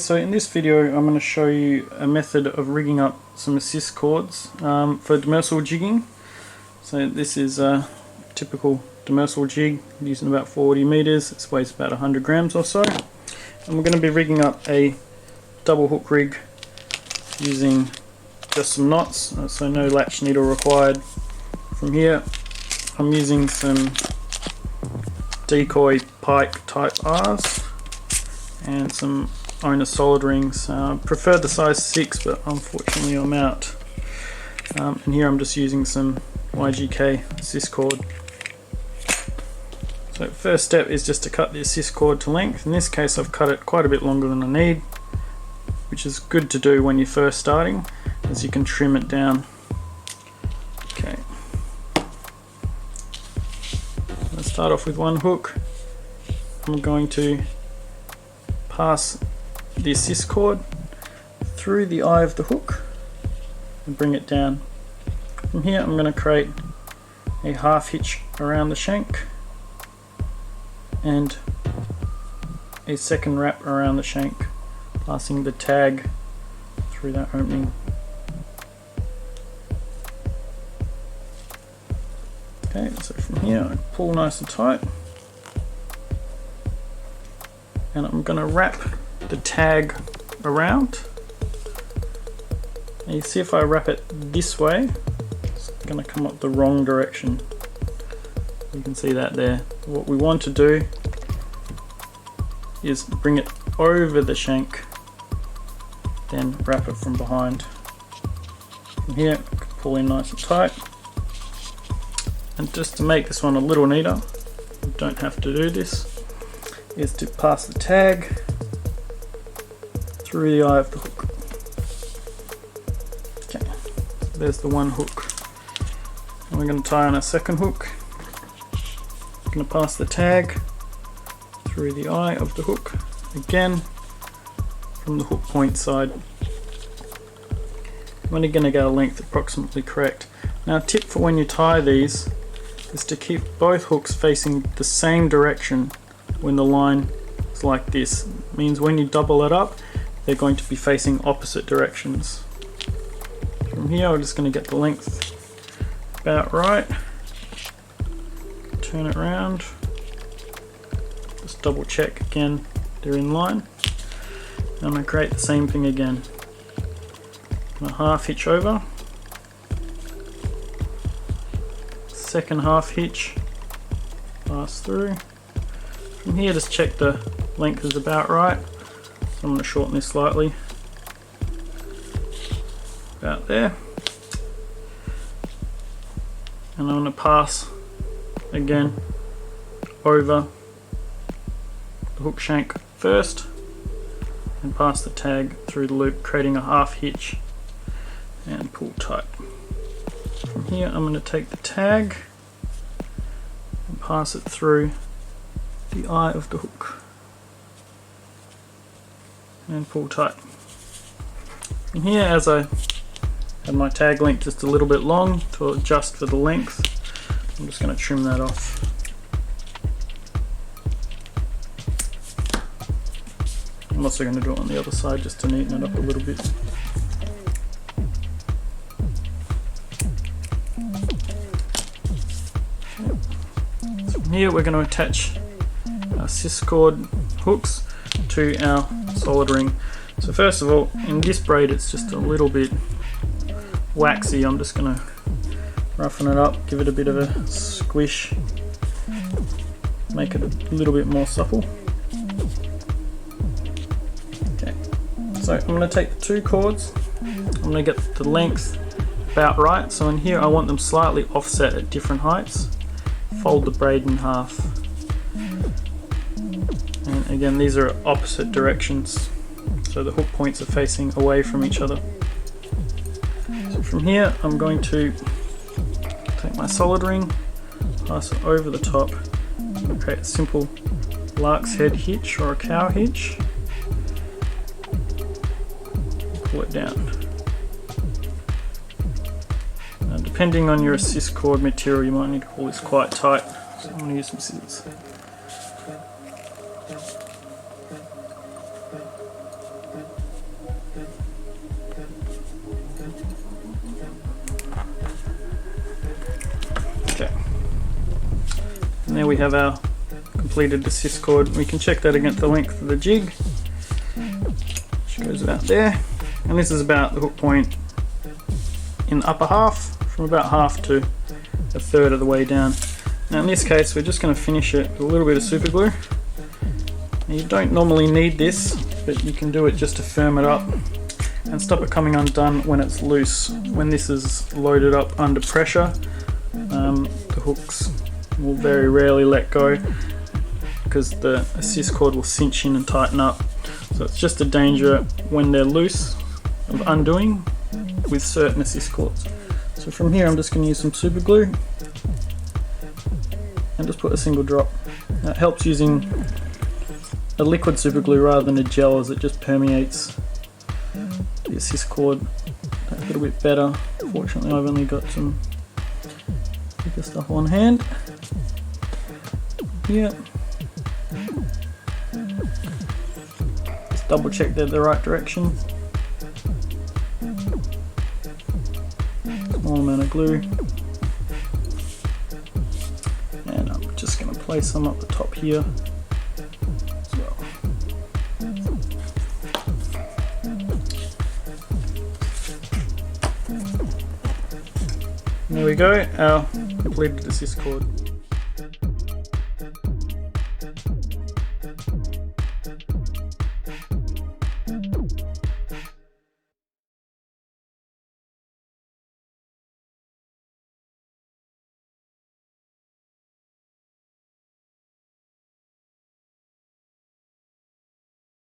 So in this video I'm going to show you a method of rigging up some assist cords for demersal jigging. So this is a typical demersal jig using about 40 meters. It weighs about 100 grams or so. And we're going to be rigging up a double hook rig using just some knots, so no latch needle required. From here I'm using some decoy pike type R's and some owner solid rings. Prefer the size 6, but unfortunately I'm out. And here I'm just using some YGK assist cord. So first step is just to cut the assist cord to length. In this case I've cut it quite a bit longer than I need, which is good to do when you're first starting, as you can trim it down. Okay, let's start off with one hook. I'm going to pass the assist cord through the eye of the hook and bring it down. From here I'm going to create a half hitch around the shank and a second wrap around the shank, passing the tag through that opening. Okay, so from here I pull nice and tight, and I'm going to wrap the tag around. And you see, if I wrap it this way, it's going to come up the wrong direction. You can see that there. What we want to do is bring it over the shank, then wrap it from behind. From here, I can pull in nice and tight. And just to make this one a little neater, you don't have to do this, is to pass the tag through the eye of the hook. Okay, so there's the one hook. And we're going to tie on a second hook. I'm going to pass the tag through the eye of the hook, again from the hook point side. I'm only going to get a length approximately correct. Now, a tip for when you tie these is to keep both hooks facing the same direction when the line is like this. It means when you double it up, they're going to be facing opposite directions. From here I'm just going to get the length about right, turn it around, just double check again they're in line. And I'm going to create the same thing again. I'm going to half hitch over, second half hitch, pass through. From here just check the length is about right. I'm going to shorten this slightly, about there, and I'm going to pass again over the hook shank first and pass the tag through the loop, creating a half hitch and pull tight. From here I'm going to take the tag and pass it through the eye of the hook and pull tight. And here, as I have my tag length just a little bit long to adjust for the length, I'm just going to trim that off. I'm also going to do it on the other side just to neaten it up a little bit. So from here we're going to attach our assist cord hooks to our solid ring. So first of all, in this braid it's just a little bit waxy. I'm just going to roughen it up, give it a bit of a squish, make it a little bit more supple. Okay, so I'm going to take the two cords, I'm going to get the length about right. So in here I want them slightly offset at different heights. Fold the braid in half. And again, these are opposite directions, so the hook points are facing away from each other. So from here I'm going to take my solid ring, pass it over the top, and create a simple lark's head hitch or a cow hitch, pull it down. Now, depending on your assist cord material, you might need to pull this quite tight, so I'm going to use some scissors. And there we have our completed assist cord. We can check that against the length of the jig, which goes about there. And this is about the hook point in the upper half, from about half to a third of the way down. Now in this case we're just going to finish it with a little bit of super glue. Now, you don't normally need this, but you can do it just to firm it up and stop it coming undone when it's loose. When this is loaded up under pressure, the hooks will very rarely let go because the assist cord will cinch in and tighten up. So it's just a danger when they're loose of undoing with certain assist cords. So from here I'm just going to use some super glue and just put a single drop. Now it helps using a liquid super glue rather than a gel, as it just permeates the assist cord a little bit better. Fortunately I've only got some thicker stuff on hand. Yeah. Just double check they're the right direction. Small amount of glue. And I'm just going to place some up the top here as well. And there we go, our completed assist cord.